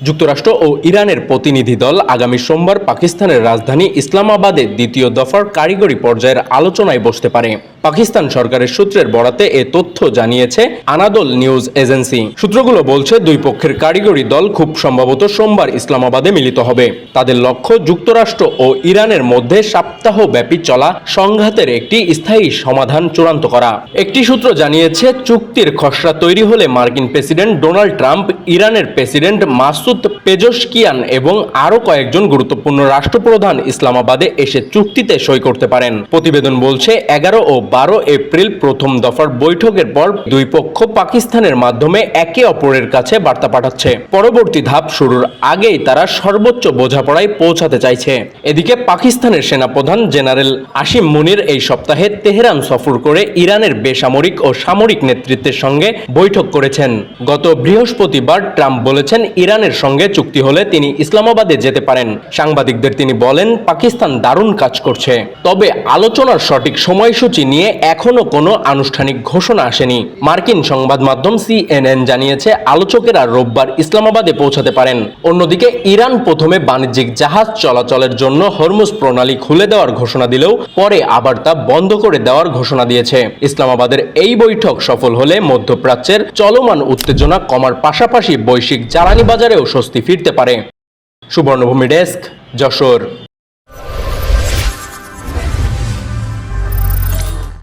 যুক্তরাষ্ট্র ও ইরানের প্রতিনিধি দল আগামী সোমবার পাকিস্তানের রাজধানী ইসলামাবাদে দ্বিতীয় দফার কারিগরি পর্যায়ের আলোচনায় বসতে পারে। পাকিস্তান সরকারের সূত্রের বরাতে এ তথ্য জানিয়েছে আনাদোল নিউজ এজেন্সি। সূত্রগুলো বলছে, দুই পক্ষের কারিগরি দল খুব সম্ভবত সোমবার ইসলামাবাদে মিলিত হবে। তাদের লক্ষ্য যুক্তরাষ্ট্র ও ইরানের মধ্যে সপ্তাহব্যাপী চলা সংঘাতের একটি স্থায়ী সমাধান চূড়ান্ত করা। একটি সূত্র জানিয়েছে, চুক্তির খসড়া তৈরি হলে মার্কিন প্রেসিডেন্ট ডোনাল্ড ট্রাম্প, ইরানের প্রেসিডেন্ট মাসুদ পেজেশকিয়ান এবং আরও কয়েকজন গুরুত্বপূর্ণ রাষ্ট্রপ্রধান ইসলামাবাদে এসে চুক্তিতে সই করতে পারেন। প্রতিবেদন বলছে, 11 ও 12 এপ্রিল প্রথম দফার বৈঠকের পর দুই পক্ষ পাকিস্তানের মাধ্যমে একে অপরের কাছে বার্তা পাঠাচ্ছে। পরবর্তী ধাপ শুরুর আগেই তারা সর্বোচ্চ বোঝাপড়ায় পৌঁছাতে চাইছে। এদিকে পাকিস্তানের সেনাপ্রধান জেনারেল আসিম মুনির এই সপ্তাহে তেহরান সফর করে ইরানের বেসামরিক ও সামরিক নেতৃত্বের সঙ্গে বৈঠক করেছেন। গত বৃহস্পতিবার ট্রাম্প বলেছেন, ইরানের সঙ্গে চুক্তি হলে তিনি ইসলামাবাদে যেতে পারেন। সাংবাদিকদের তিনি বলেন, পাকিস্তান দারুণ কাজ করছে, তবে আলোচনার সঠিক সময়সূচি নিয়ে এখনো কোনো আনুষ্ঠানিক ঘোষণা আসেনি। মার্কিন সংবাদ মাধ্যম CNN জানিয়েছে, আলোচকেরা রোববার ইসলামাবাদে পৌঁছাতে পারেন। অন্যদিকে ইরান প্রথমে বাণিজ্যিক জাহাজ চলাচলের জন্য হরমুজ প্রণালী খুলে দেওয়ার ঘোষণা দিলেও পরে আবার তা বন্ধ করে দেওয়ার ঘোষণা দিয়েছে। ইসলামাবাদের এই বৈঠক সফল হলে মধ্যপ্রাচ্যের চলমান উত্তেজনা কমার পাশাপাশি বৈশ্বিক জ্বালানি বাজারেও স্বস্তি ফিরতে পারে। সুবর্ণভূমি ডেস্ক, যশোর।